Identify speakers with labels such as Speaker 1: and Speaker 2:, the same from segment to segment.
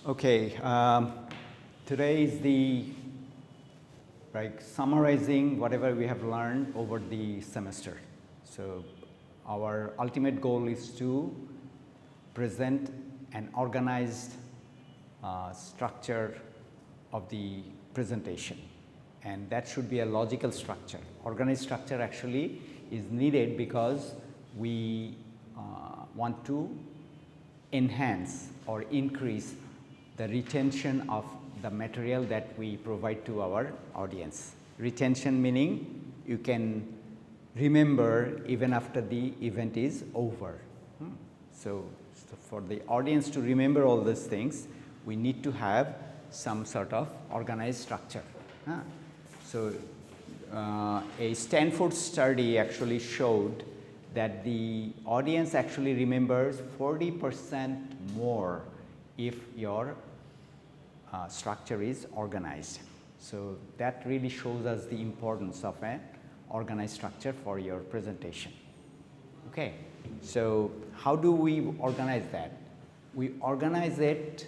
Speaker 1: Okay, today is the summarizing whatever we have learned over the semester. So our ultimate goal is to present an organized structure of the presentation, and that should be a logical structure. Organized structure actually is needed because we want to enhance or increase the retention of the material that we provide to our audience. Retention meaning you can remember even after the event is over. So for the audience to remember all these things, we need to have some sort of organized structure. So a Stanford study actually showed that the audience actually remembers 40% more if your structure is organized. So that really shows us the importance of an organized structure for your presentation. Okay, so how do we organize that? We organize it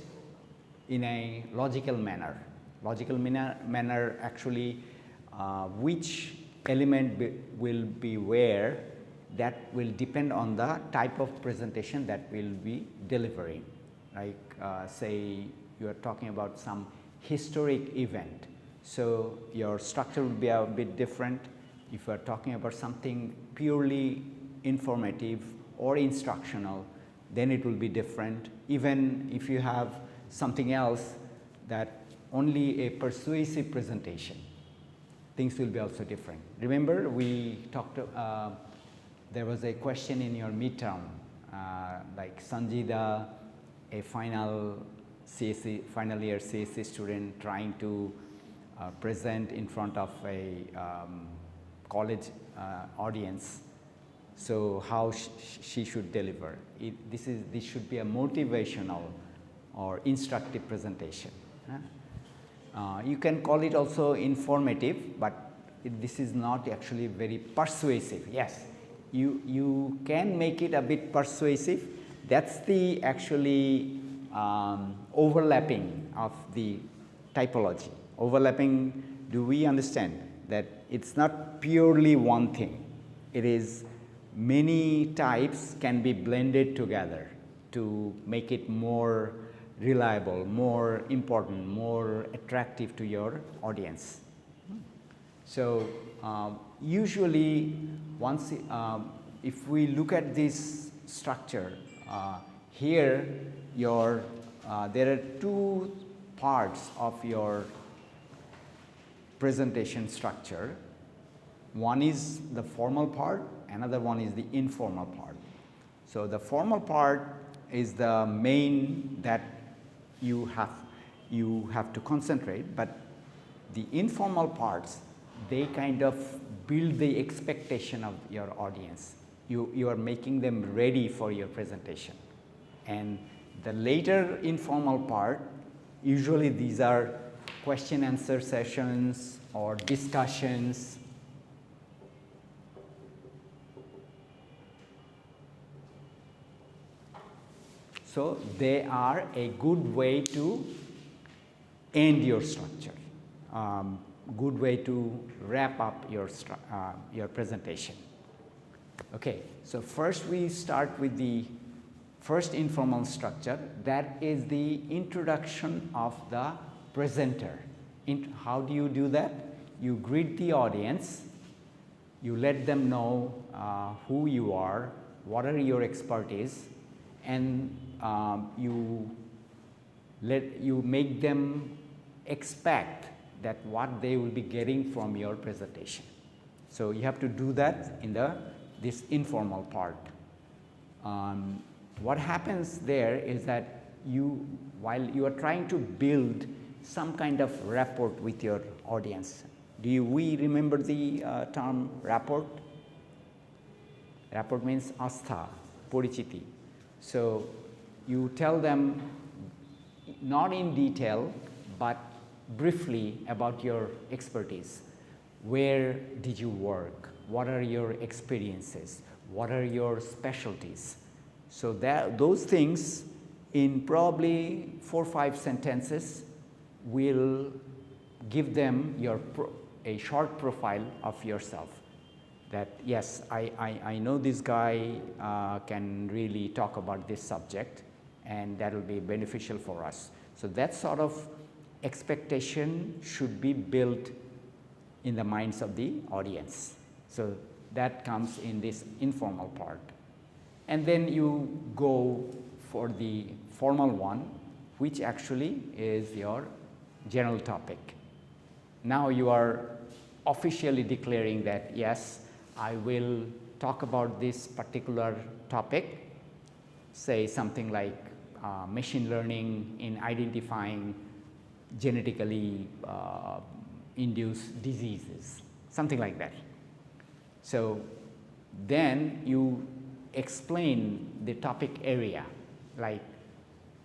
Speaker 1: in a logical manner. Logical manner actually which element will be where, that will depend on the type of presentation that we'll be delivering. Like say you are talking about some historic event, so your structure will be a bit different. If you are talking about something purely informative or instructional, then it will be different. Even if you have something else that only a persuasive presentation, things will be also different. Remember we talked, there was a question in your midterm, like Sanjida, a final year CSE student trying to present in front of a college audience. So how she should deliver. This should be a motivational or instructive presentation. You can call it also informative, but this is not actually very persuasive. Yes, you can make it a bit persuasive. That's the actually overlapping of the typology. Overlapping, do we understand that it's not purely one thing? It is many types can be blended together to make it more reliable, more important, more attractive to your audience. So usually once if we look at this structure, here there are two parts of your presentation structure. One is the formal part, another one is the informal part. So the formal part is the main that you have to concentrate, but the informal parts, they kind of build the expectation of your audience. You are making them ready for your presentation. And the later informal part, usually these are question answer sessions or discussions. So they are a good way to end your structure, good way to wrap up your presentation. Okay, so first we start with the first informal structure, that is the introduction of the presenter. How do you do that? You greet the audience, you let them know who you are, what are your expertise, and you make them expect that what they will be getting from your presentation. So you have to do that in this informal part. What happens there is that while you are trying to build some kind of rapport with your audience. We remember the term rapport? Rapport means astha, porichiti. So you tell them not in detail, but briefly about your expertise. Where did you work? What are your experiences? What are your specialties? So those things in probably 4 or 5 sentences, will give them a short profile of yourself. That yes, I know this guy can really talk about this subject, and that will be beneficial for us. So that sort of expectation should be built in the minds of the audience. So that comes in this informal part. And then you go for the formal one, which actually is your general topic. Now you are officially declaring that yes, I will talk about this particular topic, say something like machine learning in identifying genetically induced diseases, something like that. So then you explain the topic area, like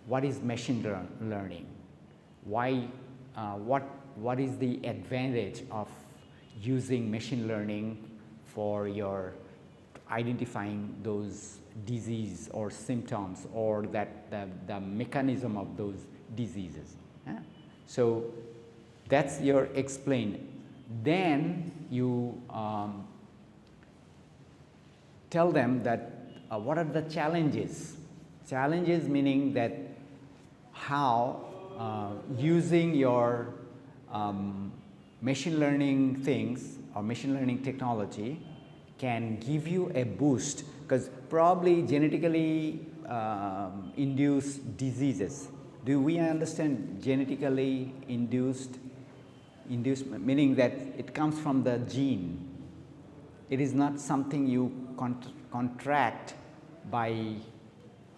Speaker 1: what is machine learning, why, what is the advantage of using machine learning for your identifying those disease or symptoms, or that the mechanism of those diseases. Yeah? So that's your explain. Then you tell them that what are the challenges. Challenges meaning that how using your machine learning things or machine learning technology can give you a boost, because probably genetically induced diseases. Do we understand genetically induced meaning that it comes from the gene? It is not something you contract by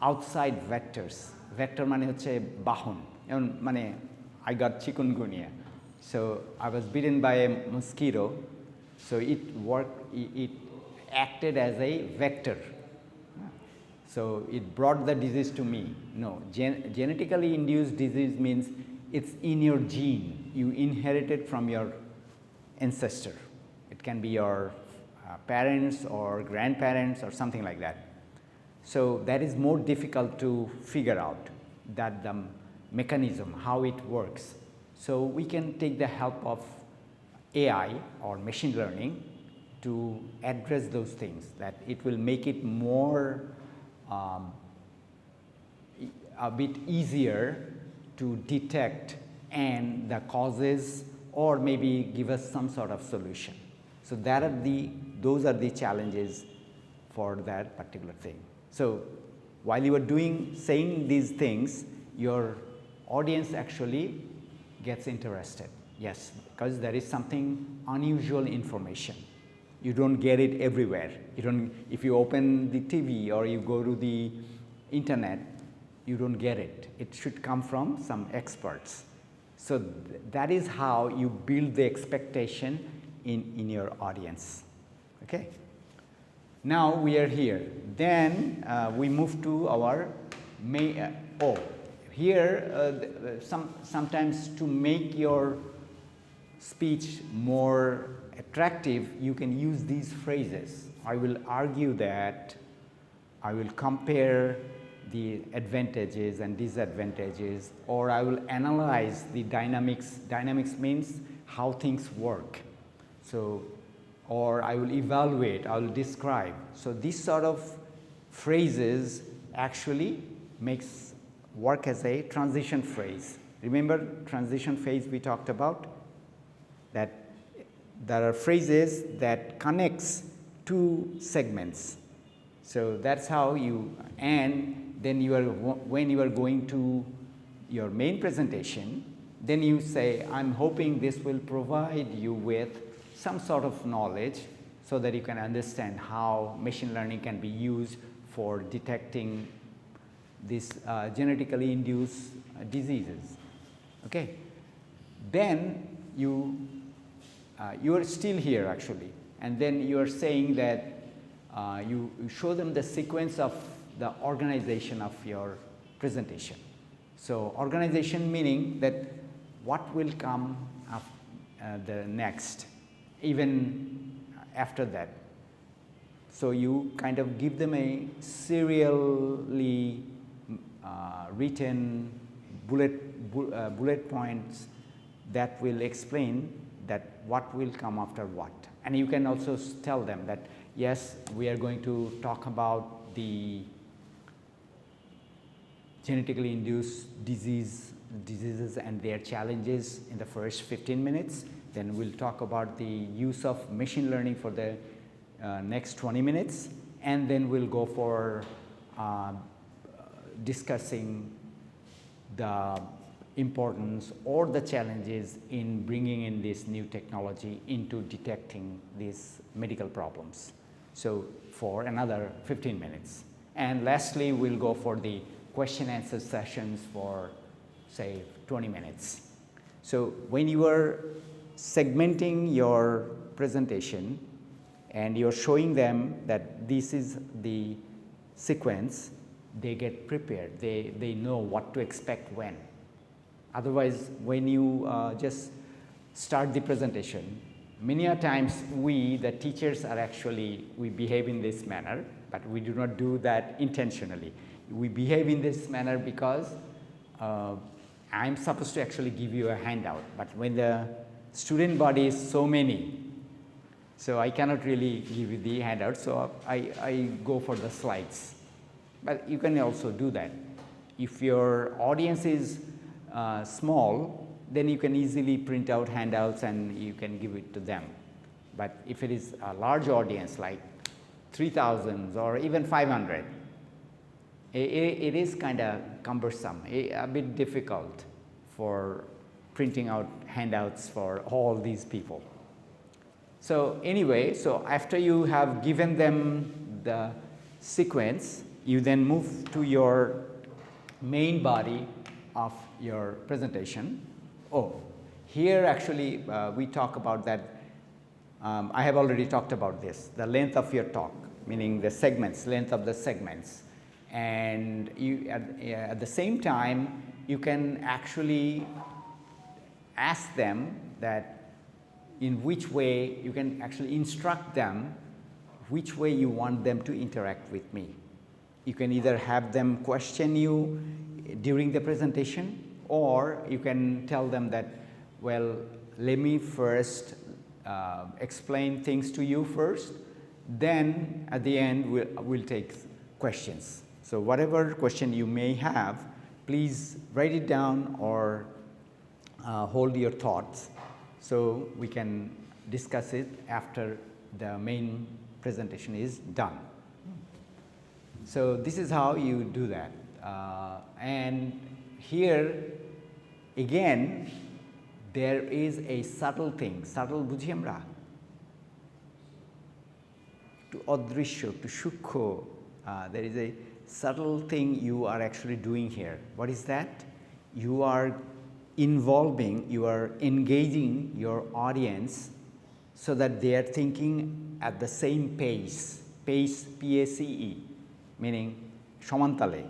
Speaker 1: outside vectors. Vector mane hocche bahon. Mane I got chikungunya. So I was bitten by a mosquito. So it acted as a vector. So it brought the disease to me. No, genetically induced disease means it's in your gene. You inherit it from your ancestor. It can be your parents or grandparents or something like that. So that is more difficult to figure out, that the mechanism, how it works. So we can take the help of AI or machine learning to address those things, that it will make it more a bit easier to detect and the causes, or maybe give us some sort of solution. So those are the challenges for that particular thing. So while you are saying these things, your audience actually gets interested. Yes, because there is something unusual information. You don't get it everywhere. If you open the TV or you go to the internet, you don't get it. It should come from some experts. So that is how you build the expectation in your audience. Okay. Now we are here. Then we move to our main. Here sometimes to make your speech more attractive, you can use these phrases. I will argue that, I will compare the advantages and disadvantages, or I will analyze the dynamics. Dynamics means how things work. So, or I will evaluate, I will describe. So these sort of phrases actually work as a transition phrase. Remember transition phrase we talked about? That there are phrases that connects two segments. So that's how and then when you are going to your main presentation, then you say, I'm hoping this will provide you with some sort of knowledge so that you can understand how machine learning can be used for detecting these genetically induced diseases. Okay. Then you are still here actually, and then you are saying that you show them the sequence of the organization of your presentation. So organization meaning that what will come the next, even after that. So you kind of give them a serially written bullet points that will explain that what will come after what. And you can also tell them that, yes, we are going to talk about the genetically induced diseases and their challenges in the first 15 minutes. Then we'll talk about the use of machine learning for the next 20 minutes. And then we'll go for discussing the importance or the challenges in bringing in this new technology into detecting these medical problems. So for another 15 minutes. And lastly, we'll go for the question answer sessions for say 20 minutes. So when you are segmenting your presentation and you're showing them that this is the sequence, they get prepared. They know what to expect when. Otherwise, when you just start the presentation, many a times we, the teachers, we behave in this manner, but we do not do that intentionally. We behave in this manner because I'm supposed to actually give you a handout, but when the student body is so many, so I cannot really give you the handout, so I go for the slides. But you can also do that. If your audience is small, then you can easily print out handouts and you can give it to them. But if it is a large audience like 3,000 or even 500, it is kind of cumbersome, a bit difficult for printing out handouts for all these people. So anyway, so after you have given them the sequence, you then move to your main body of your presentation. Oh, here actually we talk about that. I have already talked about this, the length of your talk, meaning the segments, length of the segments. And you, at the same time, you can actually ask them that in which way, you can actually instruct them which way you want them to interact with me. You can either have them question you during the presentation, or you can tell them that, well, let me first explain things to you first, then at the end we'll take questions. So whatever question you may have, please write it down or hold your thoughts so we can discuss it after the main presentation is done. So this is how you do that. And here again, there is a subtle thing, subtle বুঝি আমরা, to অদৃশ্য, to সূক্ষ্ম, there is a subtle thing you are actually doing here. What is that? You are involving, you are engaging your audience so that they are thinking at the same pace, P-A-C-E, meaning সমানতালে.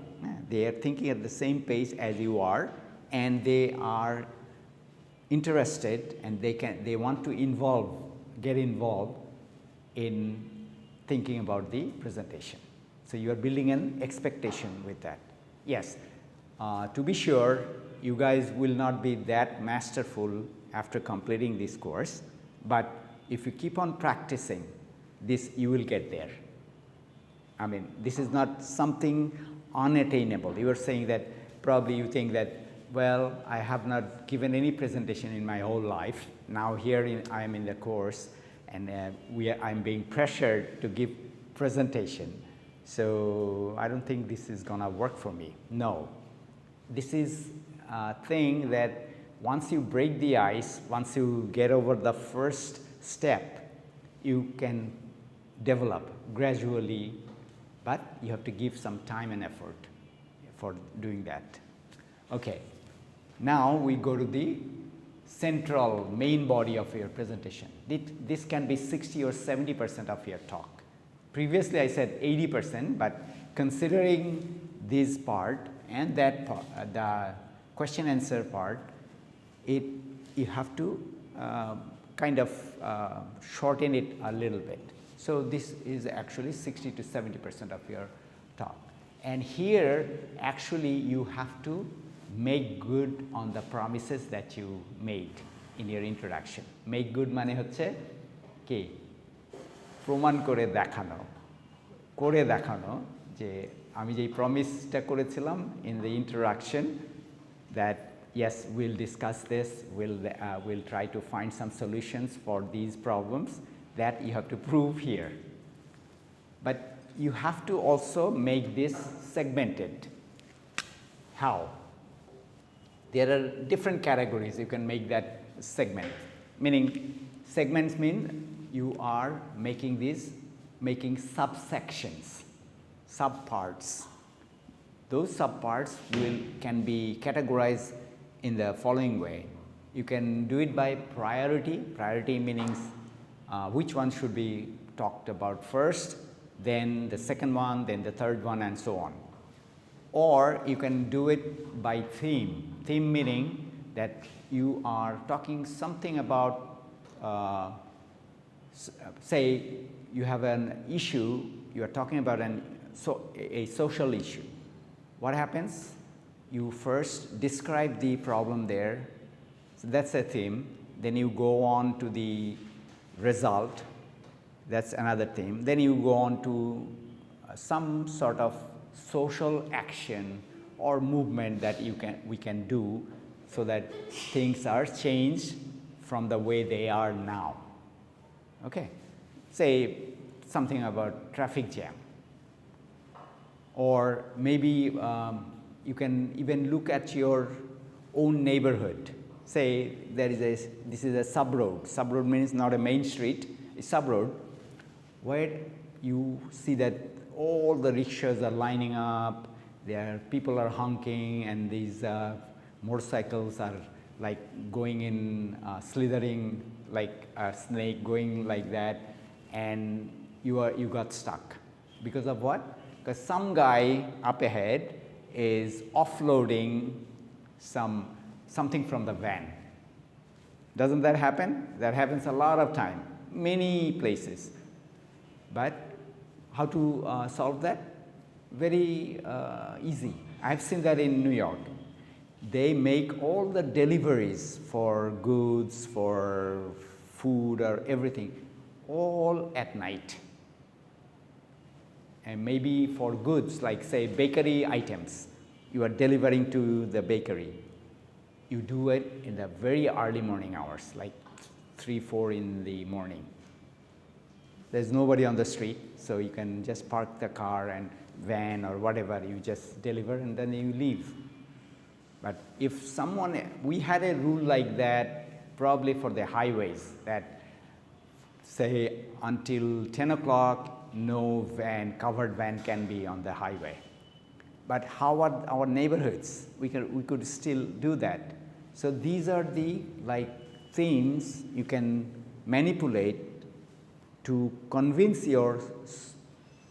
Speaker 1: They are thinking at the same pace as you are, and they are interested and they want to get involved in thinking about the presentation. So you are building an expectation with that. Yes, to be sure, you guys will not be that masterful after completing this course, but if you keep on practicing this, you will get there. I mean, this is not something unattainable. You are saying that probably you think that, well, I have not given any presentation in my whole life. Now here I am in the course, and I'm being pressured to give presentation. So I don't think this is gonna work for me. No, this is a thing that once you break the ice, once you get over the first step, you can develop gradually, but you have to give some time and effort for doing that. Okay, now we go to the central main body of your presentation. This can be 60 or 70% of your talk. Previously I said 80%, but considering this part and that part, the question answer part, you have to kind of shorten it a little bit. So this is actually 60 to 70% of your talk. And here actually you have to make good on the promises that you made in your introduction. Make good মানে হচ্ছে কি প্রমাণ করে দেখানো যে আমি যেই প্রমিসটা করেছিলাম in the introduction that yes we'll discuss this, we'll try to find some solutions for these problems, that you have to prove here. But you have to also make this segmented. How? There are different categories you can make that segment. Meaning segments mean you are making subsections, subparts. Those subparts can be categorized in the following way. You can do it by priority. Priority meaning which one should be talked about first, then the second one, then the third one, and so on. Or you can do it by theme. Theme meaning that you are talking something about, say you have an issue, you are talking about a social issue. What happens? You first describe the problem there, so that's a theme. Then you go on to the result, that's another theme. Then you go on to some sort of social action or movement that we can do so that things are changed from the way they are now. Okay, say something about traffic jam, or maybe you can even look at your own neighborhood. Say this is a sub-road. Sub-road means not a main street, a sub-road, where you see that all the rickshaws are lining up, people are honking, and these motorcycles are like going in, slithering like a snake, going like that, and you got stuck. Because of what? Because some guy up ahead is offloading something from the van. Doesn't that happen? That happens a lot of time, many places. But how to solve that? Very easy. I've seen that in New York. They make all the deliveries for goods, for food or everything, all at night. And maybe for goods like say bakery items, you are delivering to the bakery. You do it in the very early morning hours, like 3-4 in the morning. There's nobody on the street, so you can just park the car and van or whatever, you just deliver and then you leave. But if we had a rule like that probably for the highways, that say until 10 o'clock no covered van can be on the highway. But how are our neighborhoods? We could still do that. So these are the themes you can manipulate to convince your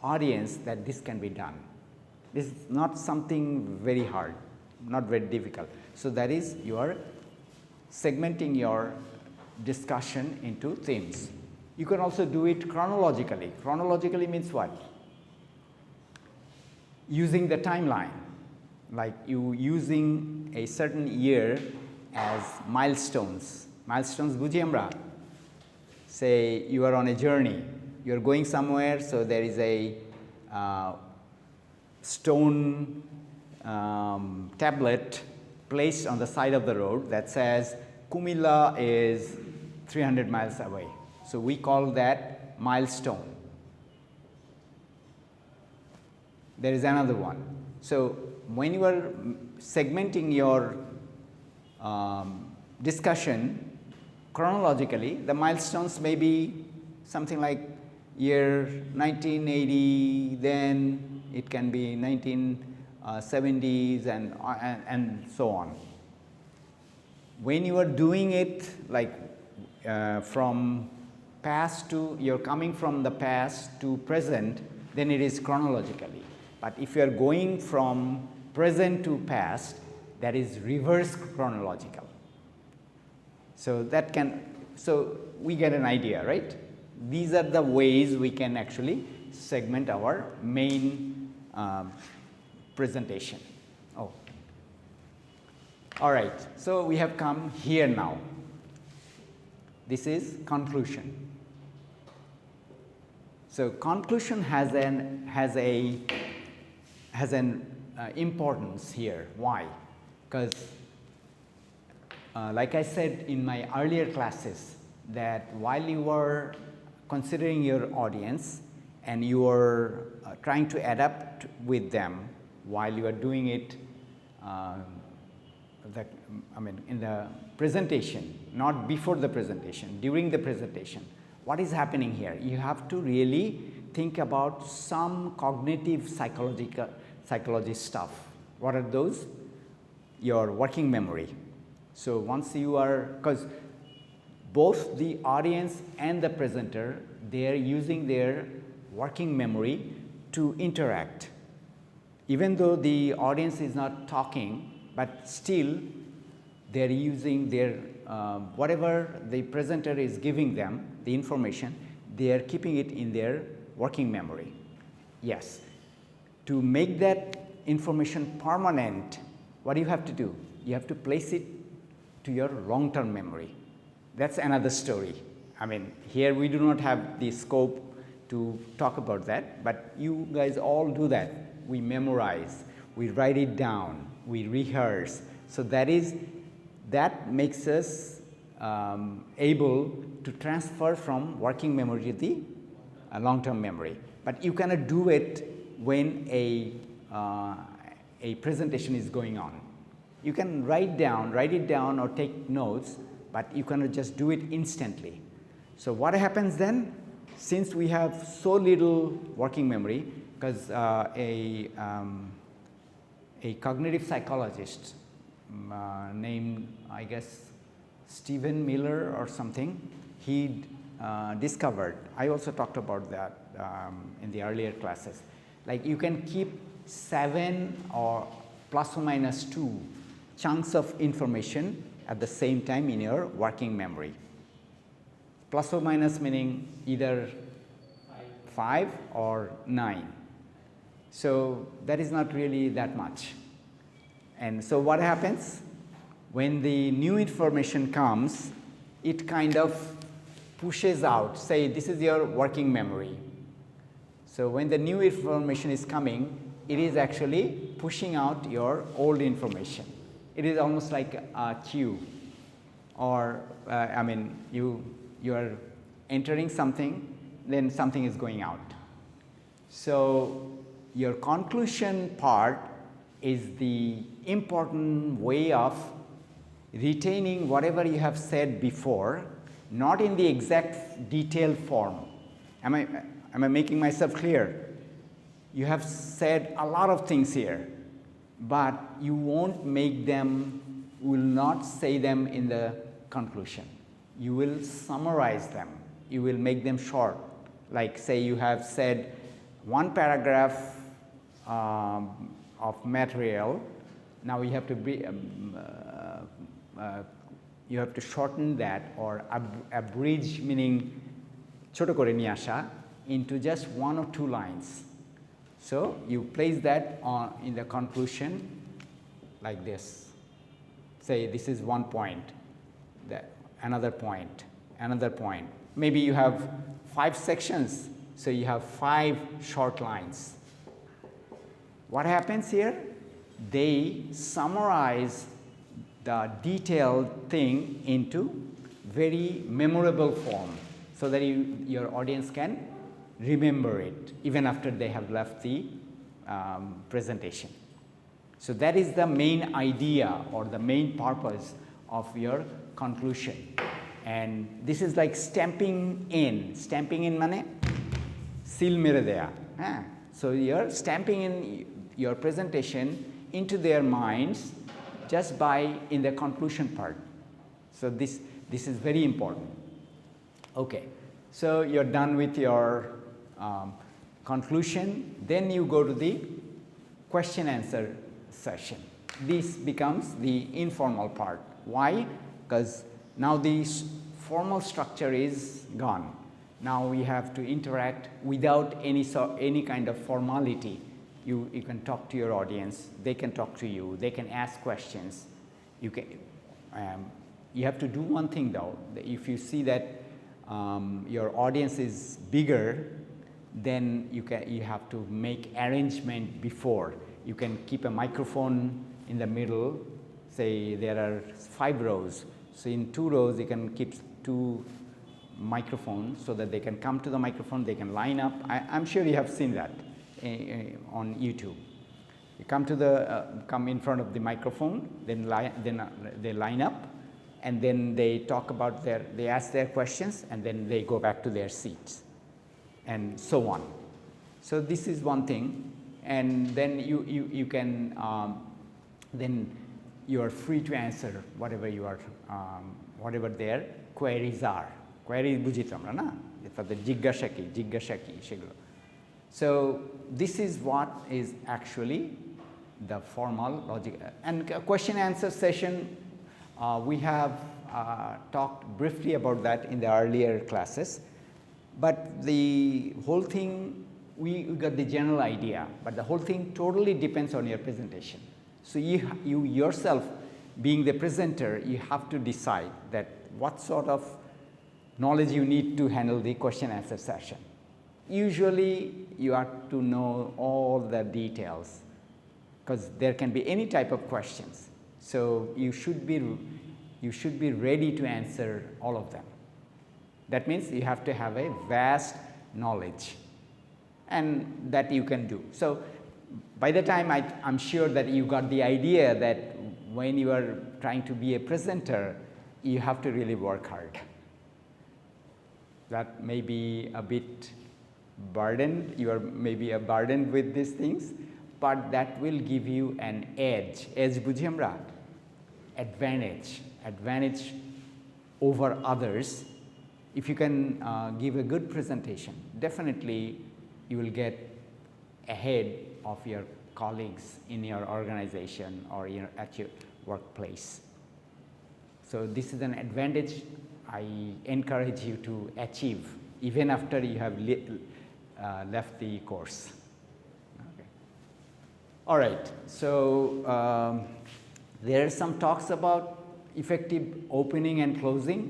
Speaker 1: audience that this can be done. This is not something very hard, not very difficult. So that is, you are segmenting your discussion into themes. You can also do it chronologically. Chronologically means what? Using the timeline, like you using a certain year as milestones. Milestones বুঝি আমরা. Say you are on a journey, you are going somewhere, so there is a stone tablet placed on the side of the road that says Kumilla is 300 miles away. So we call that milestone. There is another one. So when you are segmenting your discussion chronologically, the milestones may be something like year 1980, then it can be 1970s and so on. When you are doing it like from past to, you're coming from the past to present, then it is chronologically. But if you are going from present to past, that is reverse chronological. So we get an idea, right? These are the ways we can actually segment our main presentation. Oh, all right. So we have come here now. This is conclusion. So conclusion has an importance here. Why? Because like I said in my earlier classes, that while you are considering your audience and you are trying to adapt with them while you are doing it in the presentation, not before the presentation, during the presentation. What is happening here? You have to really think about some cognitive psychology stuff. What are those? Your working memory. So once you are, because both the audience and the presenter, they are using their working memory to interact. Even though the audience is not talking, but still they are using their whatever the presenter is giving them, the information, they are keeping it in their working memory. Yes. To make that information permanent, what do you have to do? You have to place it to your long-term memory. That's another story. I mean, here we do not have the scope to talk about that, but you guys all do that. We memorize, we write it down, we rehearse. So that makes us able to transfer from working memory to the long-term memory. But you cannot do it when a presentation is going on. You can write it down or take notes, but you cannot just do it instantly. So what happens then? Since we have so little working memory, because a cognitive psychologist named, I guess, Stephen Miller or something, he discovered, I also talked about that in the earlier classes, like you can keep 7 or plus or minus 2 chunks of information at the same time in your working memory. Plus or minus meaning either 5 or 9. So that is not really that much. And so what happens? When the new information comes, it kind of pushes out, say this is your working memory. So when the new information is coming, it is actually pushing out your old information. It is almost like a queue, or you are entering something, then something is going out. So your conclusion part is the important way of retaining whatever you have said before, not in the exact detailed form. Am I making myself clear? You have said a lot of things here, but you won't will not say them in the conclusion. You will summarize them. You will make them short. Like say you have said one paragraph of material. Now you have to you have to shorten that or abridge, meaning choto kore niye asha, into just 1 or 2 lines. So you place that in the conclusion like this. Say this is one point, another point, another point. Maybe you have 5 sections, so you have 5 short lines. What happens here? They summarize the detailed thing into very memorable form so that your audience can remember it even after they have left the presentation. So that is the main idea or the main purpose of your conclusion. And this is like stamping in. Stamping in mane seal mere deya. So you're stamping in your presentation into their minds just by in the conclusion part. So this is very important. Okay, so you're done with your conclusion. Then you go to the question answer session. This becomes the informal part. Why? Because now the formal structure is gone. Now we have to interact without any kind of formality. you can talk to your audience, they can talk to you, they can ask questions. You have to do one thing though. If you see that your audience is bigger, then you have to make arrangement before. You can keep a microphone in the middle. Say there are 5 rows. So in 2 rows, you can keep 2 microphones so that they can come to the microphone, they can line up. I'm sure you have seen that on YouTube. You come in front of the microphone, then they line up, and then they talk about they ask their questions, and then they go back to their seats, and so on. So this is one thing, and then you can then you are free to answer whatever whatever their queries are. Query বুঝিত আমরা না তাদের জিজ্ঞাসা কি সেগুলো. So this is what is actually the formal logic. And question answer session, we have talked briefly about that in the earlier classes, but the whole thing, we got the general idea, but the whole thing totally depends on your presentation. So you yourself, being the presenter, you have to decide that what sort of knowledge you need to handle the question answer session. Usually you have to know all the details, because there can be any type of questions. So you should be ready to answer all of them. That means you have to have a vast knowledge, and that you can do. So by the time I'm sure that you got the idea that when you are trying to be a presenter, you have to really work hard. That may be a bit burdened, you are maybe burdened with these things, but that will give you an edge. Edge বুঝি আমরা? Advantage over others. If you can give a good presentation, definitely you will get ahead of your colleagues in your organization or at your workplace. So this is an advantage I encourage you to achieve even after you have left the course. Okay. All right, so there are some talks about effective opening and closing.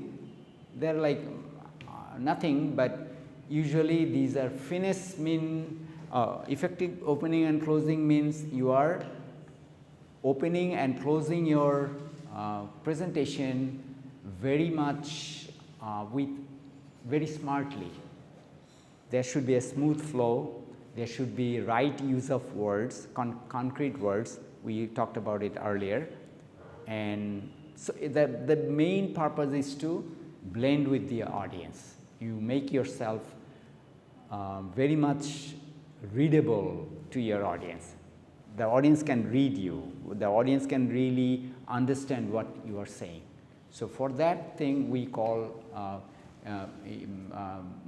Speaker 1: They're like nothing, but usually these are finis mean effective opening and closing means you are opening and closing your presentation very much very smartly. There should be a smooth flow, there should be right use of words, concrete words. We talked about it earlier. And so the main purpose is to blend with the audience. You make yourself very much readable to your audience. The audience can read you. The audience can really understand what you are saying. So for that thing we call,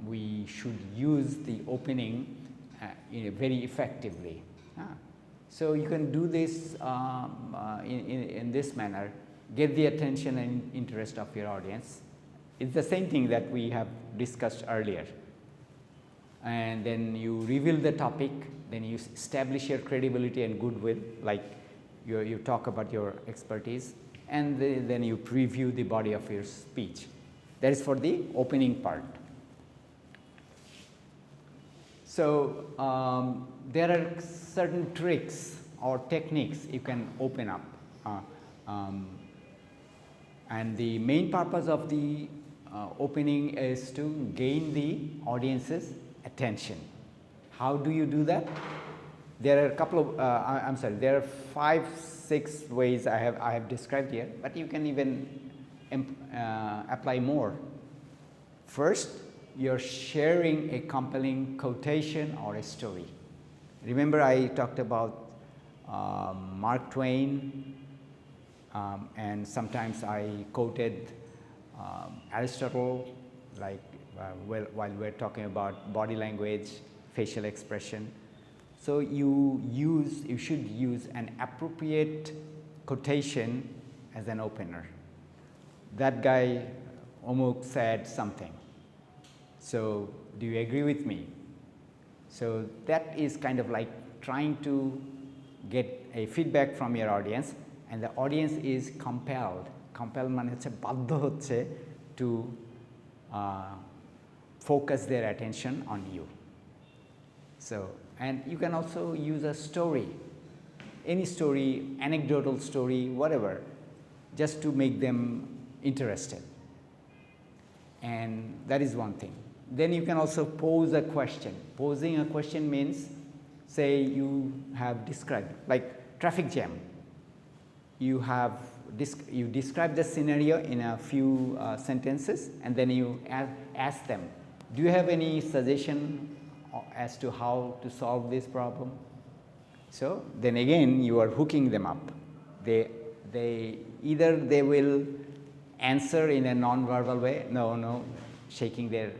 Speaker 1: we should use the opening very effectively. So you can do this in this manner, get the attention and interest of your audience. It's the same thing that we have discussed earlier. And then you reveal the topic, then you establish your credibility and goodwill, like you talk about your expertise, and then you preview the body of your speech. That is for the opening part. So there are certain tricks or techniques you can open up, and the main purpose of the opening is to gain the audience's attention. How do you do that? There are a couple of there are 5-6 ways I have described here, but you can even apply more. First, you're sharing a compelling quotation or a story. Remember I talked about Mark Twain, and sometimes I quoted Aristotle, like while we're talking about body language, facial expression. So you should use an appropriate quotation as an opener. That guy Omuk said something. So do you agree with me? So that is kind of like trying to get a feedback from your audience, and the audience is compelled মানে হচ্ছে বাধ্য হচ্ছে to focus their attention on you. So, and you can also use a story, any story, anecdotal story, whatever, just to make them interested. And that is one thing. Then you can also pose a question. Posing a question means, say you have described, like traffic jam. You describe the scenario in a few sentences, and then you ask them, do you have any suggestion as to how to solve this problem? So then again you are hooking them up. They either they will answer in a non-verbal way, no, shaking their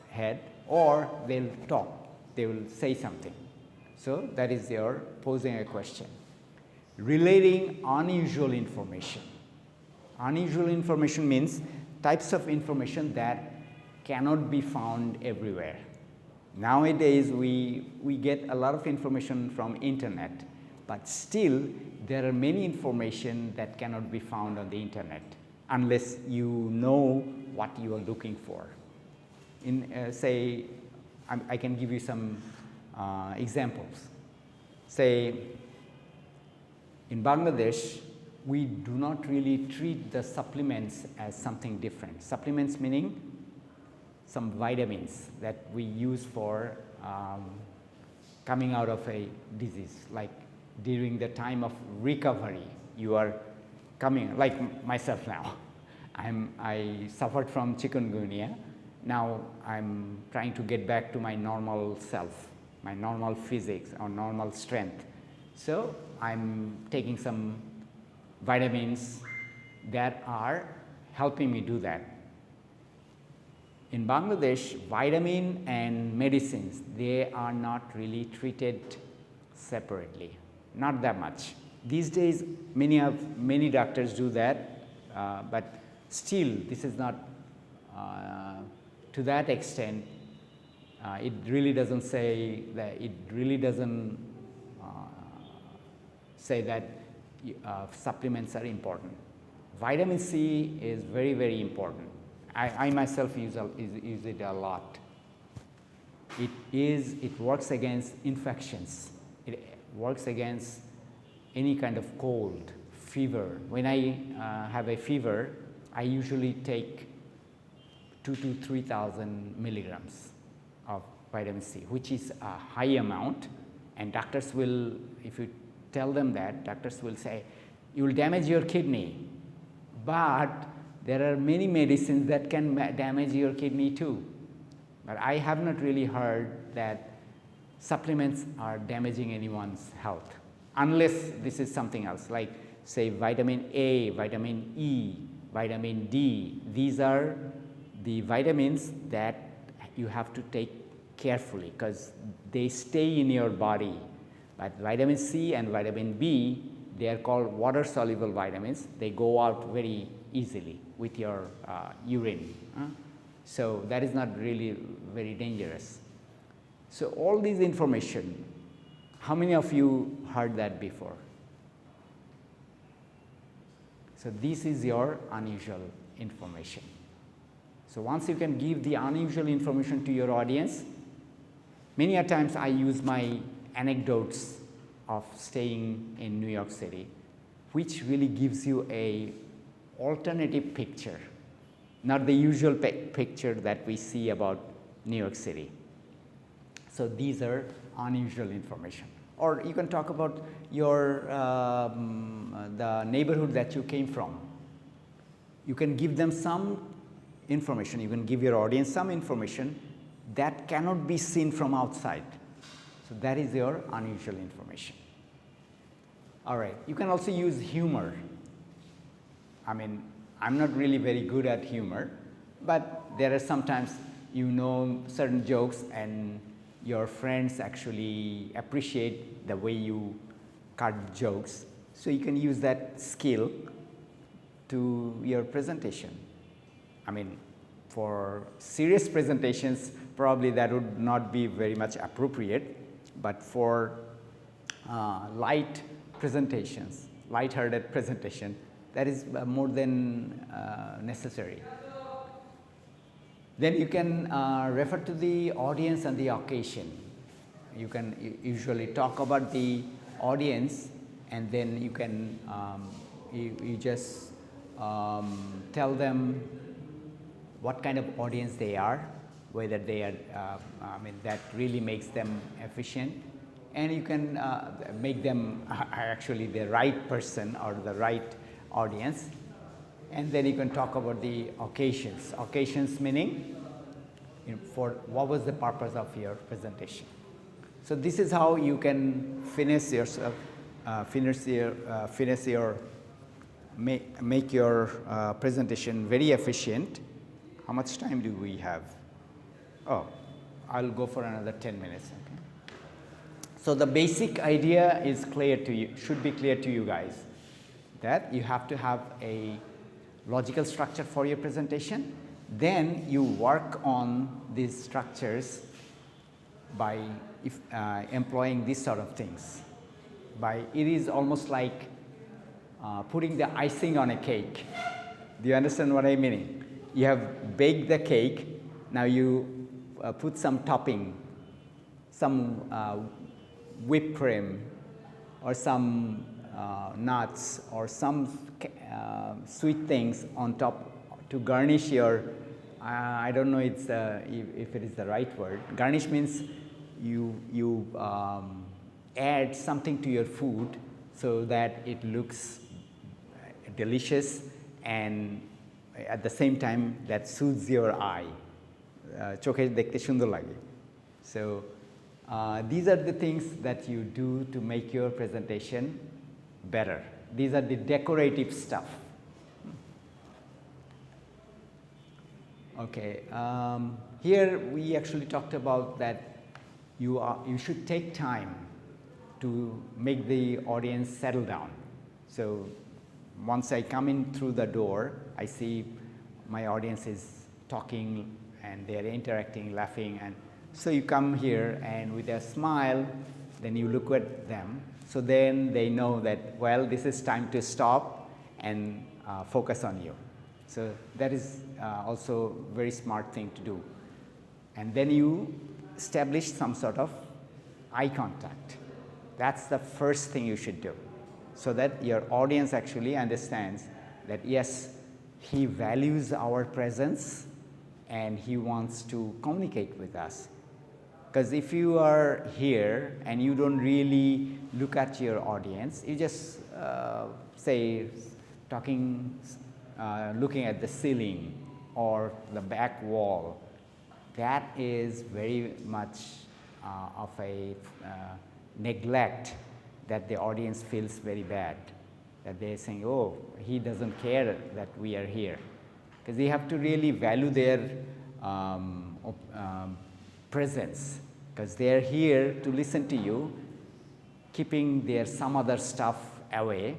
Speaker 1: head, or they'll talk, they will say something. So that is your posing a question. Relating unusual information. Unusual information means types of information that cannot be found everywhere. Nowadays we get a lot of information from internet, but still there are many information that cannot be found on the internet unless you know what you are looking for. In say, I can give you some examples. Say, in Bangladesh, we do not really treat the supplements as something different. Supplements meaning some vitamins that we use for coming out of a disease, like during the time of recovery, you are coming, like myself now. I suffered from chikungunya. Now I'm trying to get back to my normal self, my normal physics or normal strength. So I'm taking some vitamins that are helping me do that. In Bangladesh, vitamin and medicines, they are not really treated separately, not that much. These days, many doctors do that, but still, this is not to that extent. It really doesn't say that. It really doesn't say that supplements are important. Vitamin C is very, very important. I myself use it a lot. It works against infections. It works against any kind of cold, fever. When I have a fever, I usually take 2,000 to 3,000 milligrams of vitamin C, which is a high amount, and doctors will, if you tell them that, doctors will say, you will damage your kidney, but there are many medicines that can damage your kidney too. But I have not really heard that supplements are damaging anyone's health, unless this is something else, like say vitamin A, vitamin E, vitamin D. These are the vitamins that you have to take carefully because they stay in your body. But vitamin C and vitamin B, they are called water-soluble vitamins. They go out very easily with your urine. So that is not really very dangerous. So all these information, how many of you heard that before? So this is your unusual information. So once you can give the unusual information to your audience, many a times I use my anecdotes of staying in New York City, which really gives you a alternative picture, not the usual picture that we see about New York City. So these are unusual information. Or you can talk about your the neighborhood that you came from. You can give them some information. You can give your audience some information that cannot be seen from outside. So that is your unusual information. All right, you can also use humor. I mean, I'm not really very good at humor, but there are sometimes you know certain jokes and your friends actually appreciate the way you cut jokes. So you can use that skill to your presentation. I mean, for serious presentations, probably that would not be very much appropriate, but for light presentations, light-hearted presentation, that is more than necessary. Then you can refer to the audience and the occasion. You can usually talk about the audience, and then you can you just tell them what kind of audience they are, whether they are, that really makes them efficient, and you can make them actually the right person or the right audience. And then you can talk about the occasions. Occasions meaning, for what was the purpose of your presentation. So this is how you can finish yourself, make your presentation very efficient. How much time do we have? Oh, I'll go for another 10 minutes. Okay. So the basic idea is clear to you, should be clear to you guys, that you have to have a logical structure for your presentation. Then you work on these structures by employing these sort of things. It is almost like putting the icing on a cake. Do you understand what I mean? You have baked the cake, now you put some topping, some whipped cream, or some nuts, or some sweet things on top to garnish your, I don't know if it is the right word. Garnish means you add something to your food so that it looks delicious, and at the same time that soothes your eye. চোখে দেখতে সুন্দর লাগে. So these are the things that you do to make your presentation better. These are the decorative stuff. Okay, here we actually talked about that you should take time to make the audience settle down. So once I come in through the door, I see my audience is talking and they are interacting, laughing, and so you come here and with a smile, then you look at them. So then they know that, well, this is time to stop and focus on you. So that is also a very smart thing to do. And then you establish some sort of eye contact. That's the first thing you should do, so that your audience actually understands that, yes, he values our presence and he wants to communicate with us. Because if you are here and you don't really look at your audience, you just say looking at the ceiling or the back wall, that is very much of a neglect that the audience feels very bad, that they're saying, oh, he doesn't care that we are here. Because they have to really value their presence, because they're here to listen to you, keeping their some other stuff away.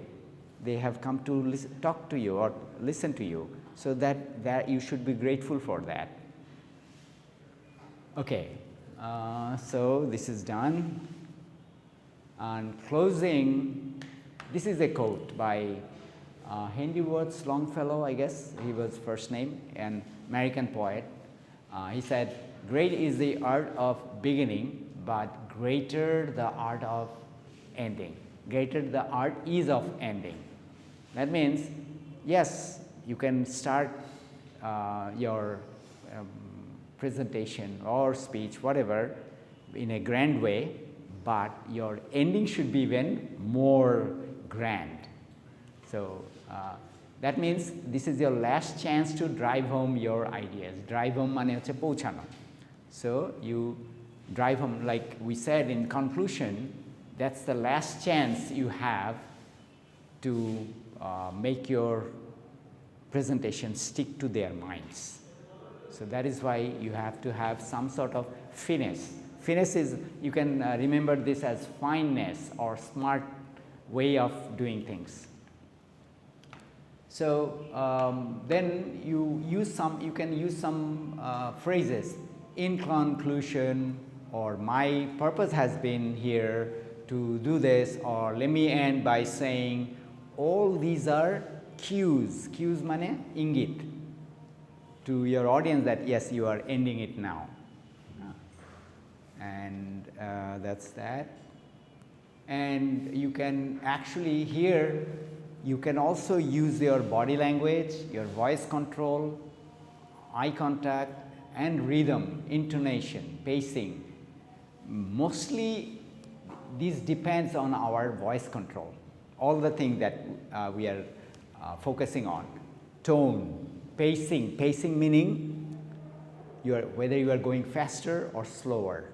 Speaker 1: They have come to talk to you or listen to you, so that you should be grateful for that. Okay, so this is done. And closing, this is a quote by Henry Ward's Longfellow, I guess he was first name, an American poet. He said, "Great is the art of beginning, but greater the art of ending. Greater the art is of ending." That means, yes, you can start your presentation or speech, whatever, in a grand way, but your ending should be even more grand. So that means this is your last chance to drive home your ideas. Drive home মানে হচ্ছে পৌঁছানো. So you drive home, like we said in conclusion, that's the last chance you have to make your presentation stick to their minds. So that is why you have to have some sort of finesse. Finesse is, you can remember this as fineness or smart way of doing things. So then you can use some phrases. In conclusion, or my purpose has been here to do this, or let me end by saying all these are cues. Cues mane ingit to your audience that yes, you are ending it now. And that's that. And you can actually here, you can also use your body language, your voice control, eye contact, and rhythm, intonation, pacing. Mostly this depends on our voice control. All the things that we are focusing on. Tone, pacing, pacing meaning whether you are going faster or slower.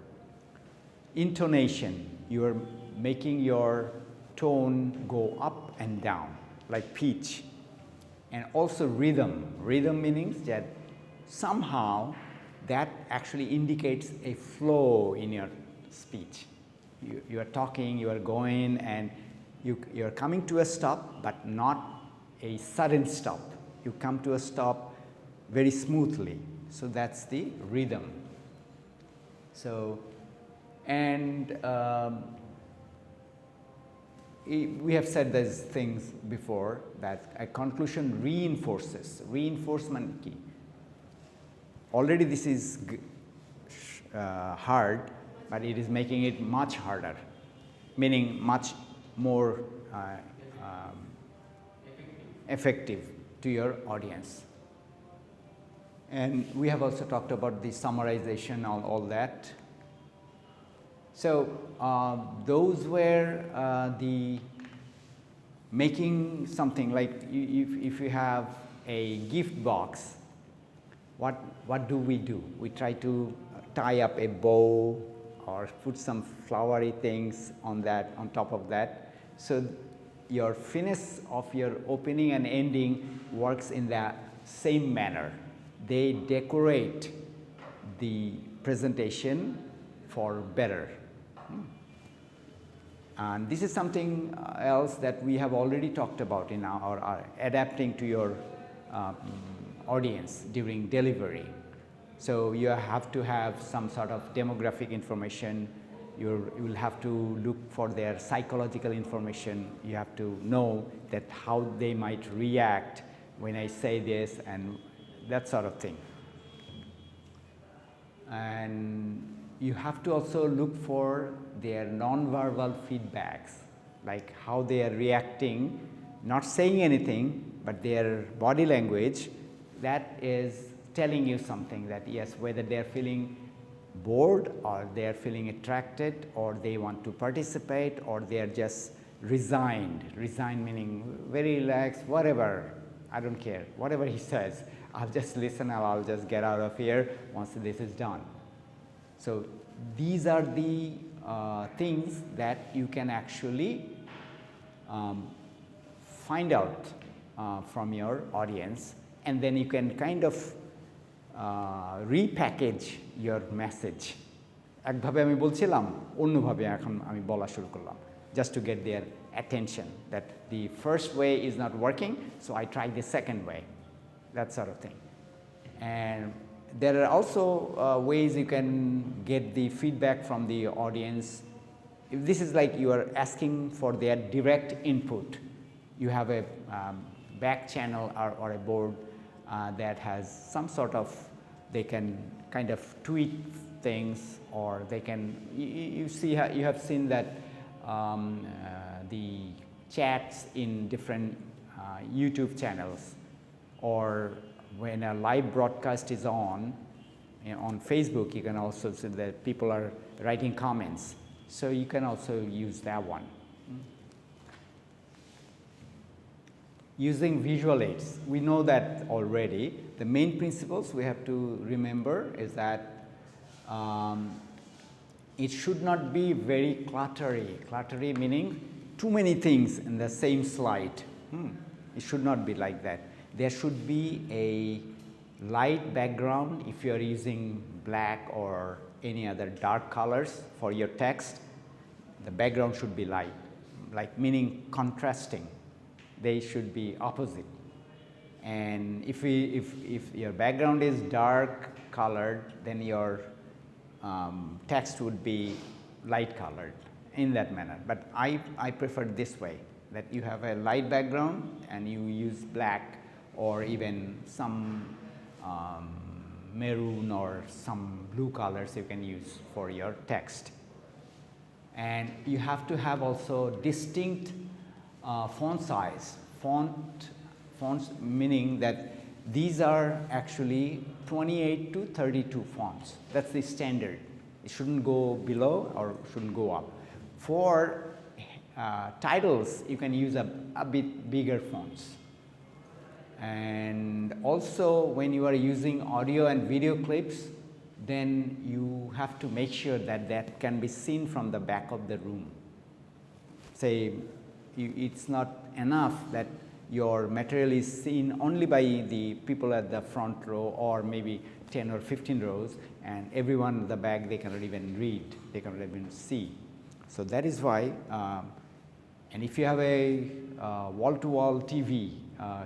Speaker 1: Intonation, you are making your tone go up and down, like pitch. And also rhythm. Rhythm means that somehow that actually indicates a flow in your speech. You are talking, you are going, and you are coming to a stop, but not a sudden stop. You come to a stop very smoothly. So that's the rhythm. So, and we have said these things before, that a conclusion reinforces. Reinforcement key. Already this is hard, but it is making it much harder, meaning much more effective to your audience. And we have also talked about the summarization, all that. So those were the making something like if you have a gift box, what do? We try to tie up a bow or put some flowery things on top of that. So your finish of your opening and ending works in that same manner. They decorate the presentation for better. And this is something else that we have already talked about in our adapting to your audience during delivery. So you have to have some sort of demographic information. You will have to look for their psychological information. You have to know that how they might react when I say this and that sort of thing. And you have to also look for their non-verbal feedbacks, like how they are reacting, not saying anything, but their body language, that is telling you something that yes, whether they are feeling bored or they are feeling attracted or they want to participate or they are just resigned. Resigned meaning very relaxed, whatever, I don't care, whatever he says, I'll just listen and I'll just get out of here once this is done. So these are the things that you can actually find out from your audience, and then you can kind of repackage your message. একভাবে আমি বলছিলাম, অন্যভাবে এখন আমি বলা শুরু করলাম, just to get their attention that the first way is not working, so I try the second way, that sort of thing. And there are also ways you can get the feedback from the audience. If this is like you are asking for their direct input, you have a back channel or a board that has some sort of, they can kind of tweet things, or they can, you have seen that the chats in different YouTube channels, or when a live broadcast is on Facebook, you can also see that people are writing comments. So you can also use that one. Using visual aids, we know that already. The main principles we have to remember is that it should not be very cluttery. Cluttery meaning too many things in the same slide. It should not be like that. There should be a light background if you are using black or any other dark colors for your text. The background should be light, like meaning contrasting. They should be opposite. And if your background is dark colored, then your text would be light colored. in that manner. But I prefer this way, that you have a light background and you use black or even some maroon or some blue colors you can use for your text. And you have to have also distinct font size. Fonts meaning that these are actually 28 to 32 fonts. That's the standard. It shouldn't go below or shouldn't go up. For titles, you can use a bit bigger fonts. And also when you are using audio and video clips, then you have to make sure that that can be seen from the back of the room. Say, it's not enough that your material is seen only by the people at the front row or maybe 10 or 15 rows, and everyone in the back, they cannot even read, they cannot even see. So that is why, and if you have a wall-to-wall TV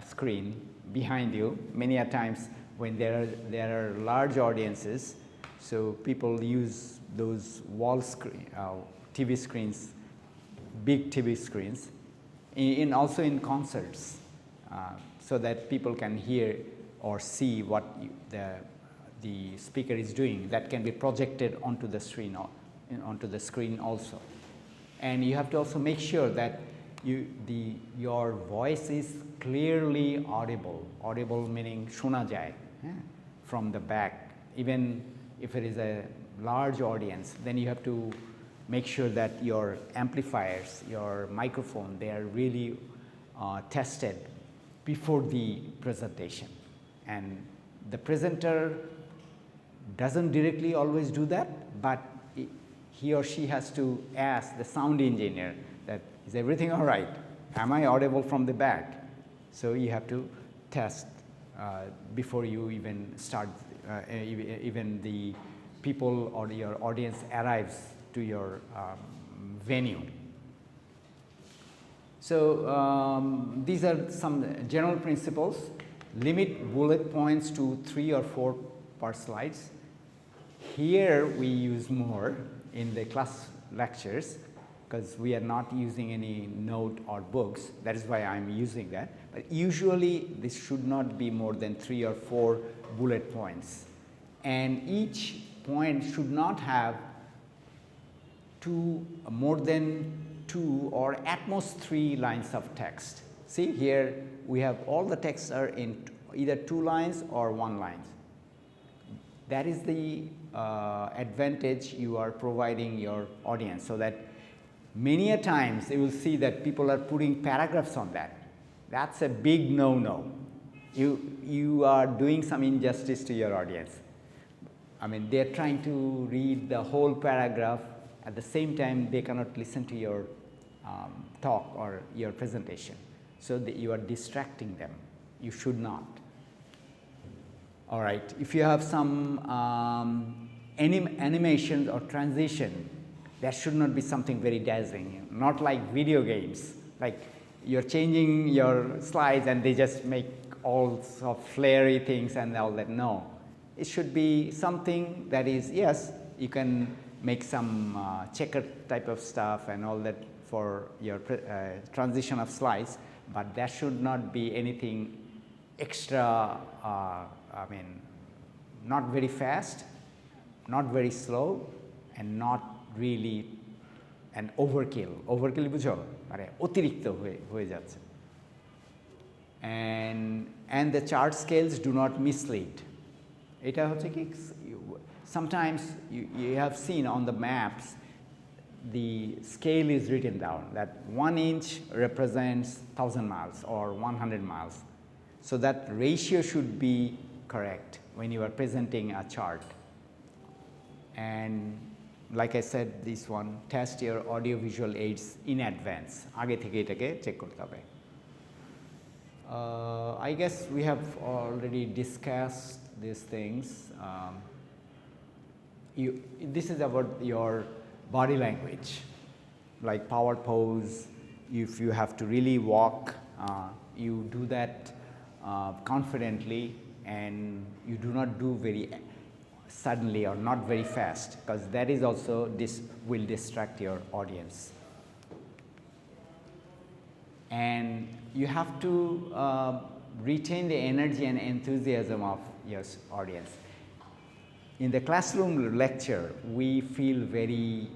Speaker 1: screen behind you, many a times when there are large audiences, so people use those wall screen, TV screens, big TV screens, also in concerts, so that people can hear or see what the speaker is doing. That can be projected onto the screen also. And you have to also make sure that your voice is clearly audible. Audible meaning shona jai from the back. Even if it is a large audience, then you have to make sure that your amplifiers, your microphone, they are really tested before the presentation. And the presenter doesn't directly always do that, but he or she has to ask the sound engineer that, is everything all right? Am I audible from the back? So you have to test before you even start, even the people or your audience arrives to your venue. So these are some general principles. Limit bullet points to 3 or 4 per slides. Here we use more in the class lectures because we are not using any note or books. That is why I'm using that. But usually this should not be more than 3 or 4 bullet points. And each point should not have more than 2 or at most 3 lines of text. See here we have all the texts are in either 2 lines or 1 line. That is the advantage you are providing your audience, so that many a times you will see that people are putting paragraphs on that. That's a big no-no. You are doing some injustice to your audience. I mean, they are trying to read the whole paragraph. At the same time, they cannot listen to your talk or your presentation. So that you are distracting them. You should not. All right. If you have some animations or transition, that should not be something very dazzling. Not like video games. Like you're changing your slides and they just make all sorts of flary things and all that. No. It should be something that is, yes, you can make some checker type of stuff and all that for your transition of slides, but that should not be anything extra, I mean, not very fast, not very slow, and not really an overkill. Overkill বুঝো মানে অতিরিক্ত হয়ে যাচ্ছে. And the chart scales do not mislead. এটা হচ্ছে কি, sometimes you have seen on the maps the scale is written down that 1 inch represents 1,000 miles or 100 miles. So that ratio should be correct when you are presenting a chart. And like I said, this one, test your audio-visual aids in advance. আগে থেকে এটাকে check করতে হবে. I guess we have already discussed these things. This is about your body language, like power pose. If you have to really walk, you do that confidently, and you do not do very suddenly or not very fast, because that is also will distract your audience. And you have to retain the energy and enthusiasm of your audience. In the classroom lecture, we feel very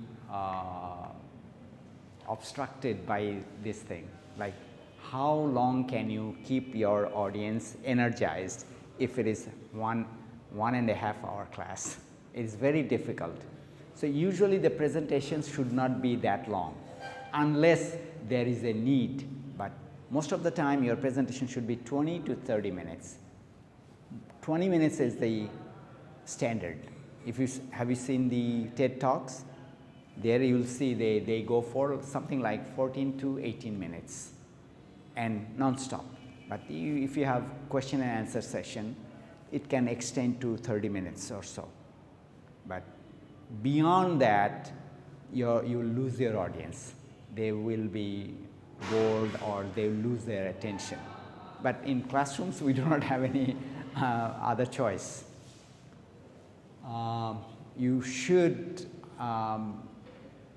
Speaker 1: obstructed by this thing, like how long can you keep your audience energized if it is one and a half hour class? It is very difficult. So usually the presentations should not be that long unless there is a need, but most of the time your presentation should be 20 to 30 minutes. 20 minutes is the standard. Have you seen the TED Talks? There you will see they go for something like 14 to 18 minutes and non-stop. But if you have question and answer session, it can extend to 30 minutes or so. But beyond that, you will lose your audience. They will be bored or they will lose their attention. But in classrooms, we do not have any other choice. You should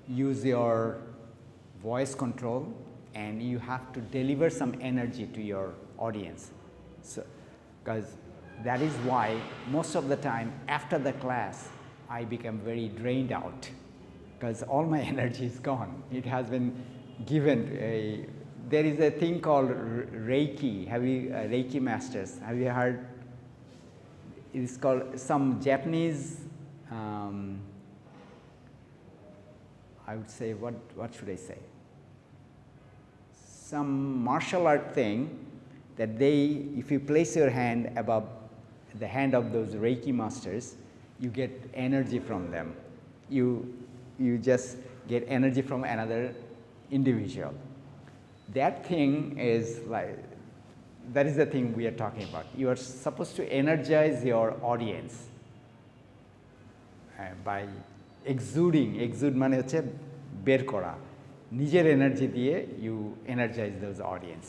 Speaker 1: use your voice control, and you have to deliver some energy to your audience. So, because that is why most of the time after the class, I become very drained out, because all my energy is gone. It has been given. There is a thing called Reiki. Reiki masters? Have you heard? It is called some Japanese. I would say, what should I say? Some martial art thing that if you place your hand above the hand of those Reiki masters, you get energy from them. You just get energy from another individual. That thing is like, that is the thing we are talking about. You are supposed to energize your audience by exude মানে হচ্ছে বের করা, নিজের energy দিয়ে you energize those audience.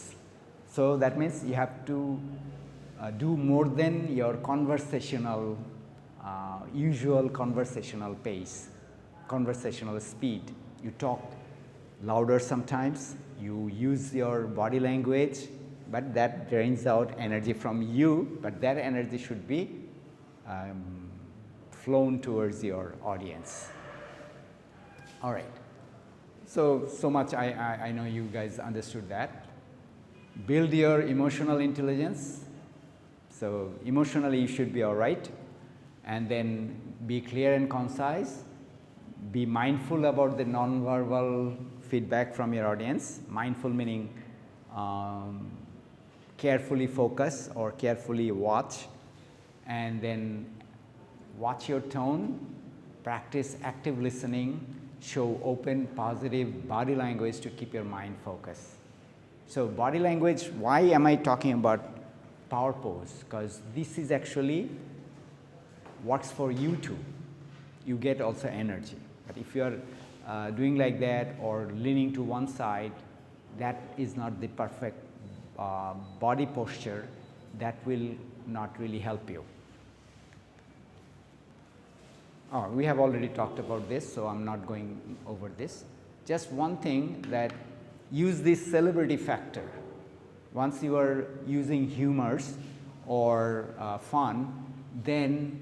Speaker 1: So that means you have to do more than your conversational, usual conversational pace, conversational speed. You talk louder sometimes, you use your body language, but that drains out energy from you, but that energy should be flown towards your audience. All right. So much I know you guys understood that. Build your emotional intelligence. So emotionally you should be all right. And then be clear and concise. Be mindful about the non-verbal feedback from your audience. Mindful meaning carefully focus or carefully watch. And then watch your tone, practice active listening, show open, positive body language to keep your mind focused. So body language, why am I talking about power pose? Because this is actually works for you too. You get also energy. But if you are doing like that or leaning to one side, that is not the perfect body posture. That will not really help you. Oh, we have already talked about this, so I'm not going over this. Just one thing, that use this celebrity factor. Once you are using humors or fun, then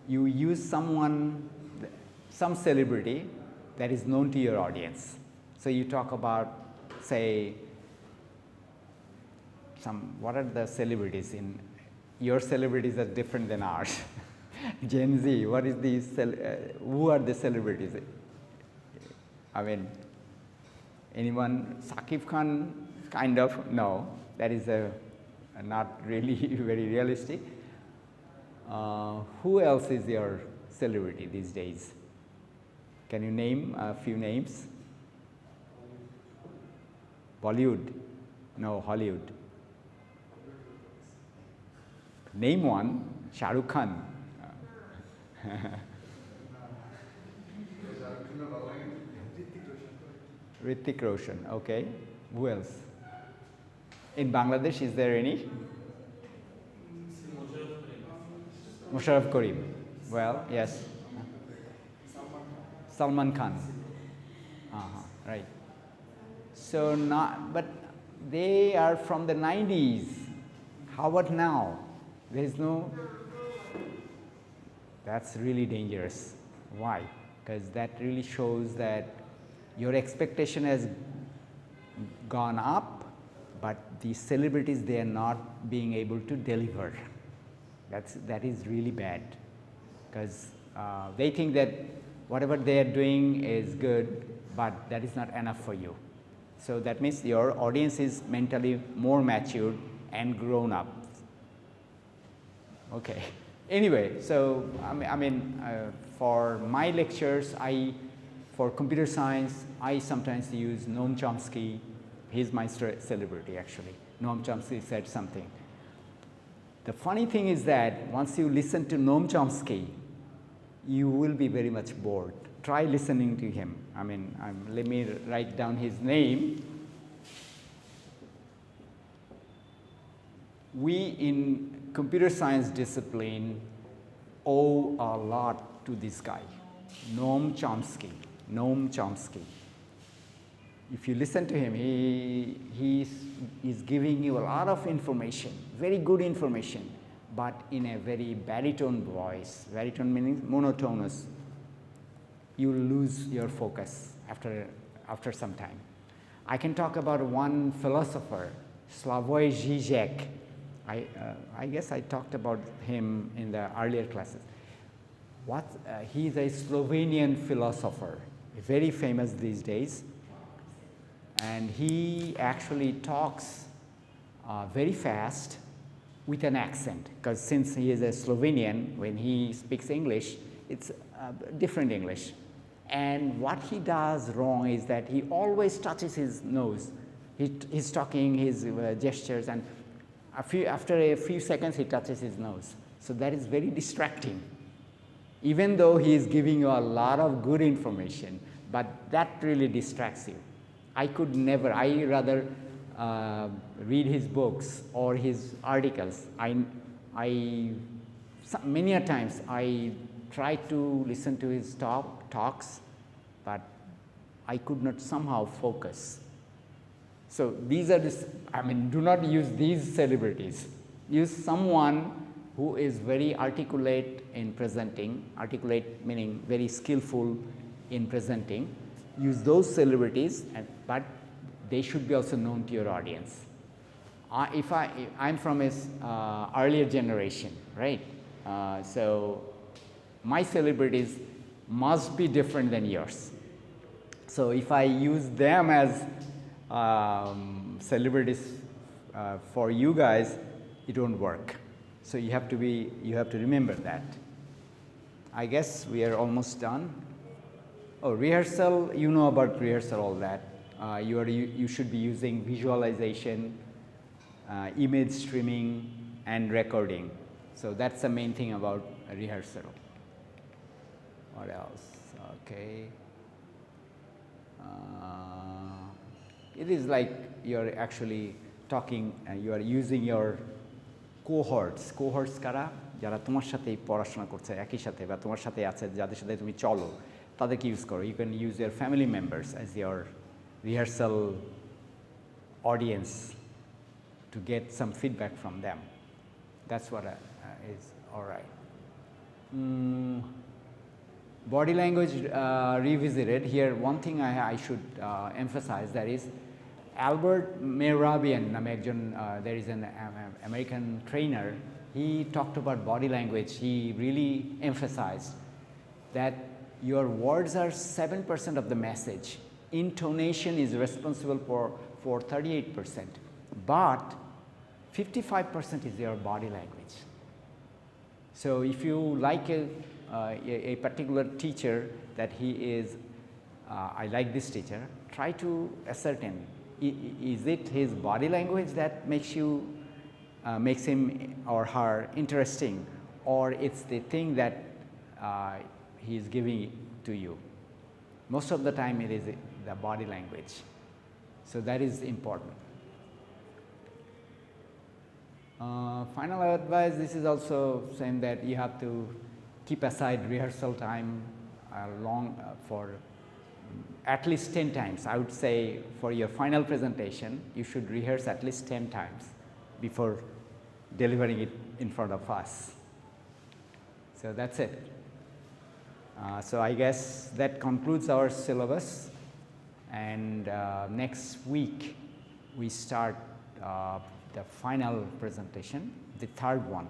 Speaker 1: you use some celebrity that is known to your audience. So you talk about, say, what are the celebrities in your celebrities are different than ours. Gen Z, what is who are the celebrities? I mean, anyone? Saqib Khan, kind of, no, that is not really very realistic. Who else is your celebrity these days? Can you name a few names? Bollywood? No, Hollywood. Name one. Shah Rukh Khan. Hrithik Roshan, okay. Who else? In Bangladesh, is there any? Musharraf Karim. Well, yes. Salman Khan. Right. So not, but they are from the 90s. How about now? There is no. That's really dangerous. Why? Because that really shows that your expectation has gone up, but the celebrities, they are not being able to deliver. That is really bad, because they think that whatever they are doing is good, but that is not enough for you. So that means your audience is mentally more mature and grown up. Okay. Anyway, so for my lectures, for computer science, I sometimes use Noam Chomsky. He's my celebrity, actually. Noam Chomsky said something. The funny thing is that once you listen to Noam Chomsky, you will be very much bored. Try listening to him. Let me write down his name. We in computer science discipline owe a lot to this guy, Noam Chomsky. Noam Chomsky. If you listen to him, he's giving you a lot of information, very good information, but in a very baritone voice. Baritone meaning monotonous. You lose your focus after some time. I can talk about one philosopher, Slavoj Žižek. I guess I talked about him in the earlier classes. He's a Slovenian philosopher, very famous these days. And he actually talks very fast with an accent, because since he is a Slovenian, when he speaks English, it's different English. And what he does wrong is that he always touches his nose. He's talking, his gestures, and after a few seconds he touches his nose. So that is very distracting. Even though he is giving you a lot of good information, but that really distracts you. I rather read his books or his articles. Many a times I try to listen to his talks, but I could not somehow focus. So these are do not use these celebrities. Use someone who is very articulate in presenting, articulate meaning very skillful in presenting. Use those celebrities, but they should be also known to your audience. I'm from his earlier generation, right? So my celebrities must be different than yours. So if I use them as celebrities for you guys, it won't work. So you have to remember that. I guess we are almost done. Oh, rehearsal, you know about rehearsal, all that. You should be using visualization, image streaming, and recording. So that's the main thing about rehearsal. What else? Okay. It is like you're actually talking, you are using your cohorts. Cohorts kara jara tomar sathe porashona korche ekই সাথে বা তোমার সাথে আছে যাদের সাথে তুমি চলো তাদেরকে ইউজ করো. You can use your family members as your rehearsal audience to get some feedback from them. That's what is all right. Body language revisited. Here, one thing I should emphasize, that is Albert Mehrabian, there is an American trainer. He talked about body language. He really emphasized that your words are 7% of the message. Intonation is responsible for 38%, but 55% is your body language. So if you like a particular teacher that he is, I like this teacher, try to ascertain, is it his body language that makes him or her interesting, or it's the thing that he is giving to you. Most of the time it is the body language. So that is important. Final advice, this is also saying that you have to keep aside rehearsal time for at least 10 times. I would say for your final presentation, you should rehearse at least 10 times before delivering it in front of us. So that's it. So I guess that concludes our syllabus, and next week we start the final presentation, the third one.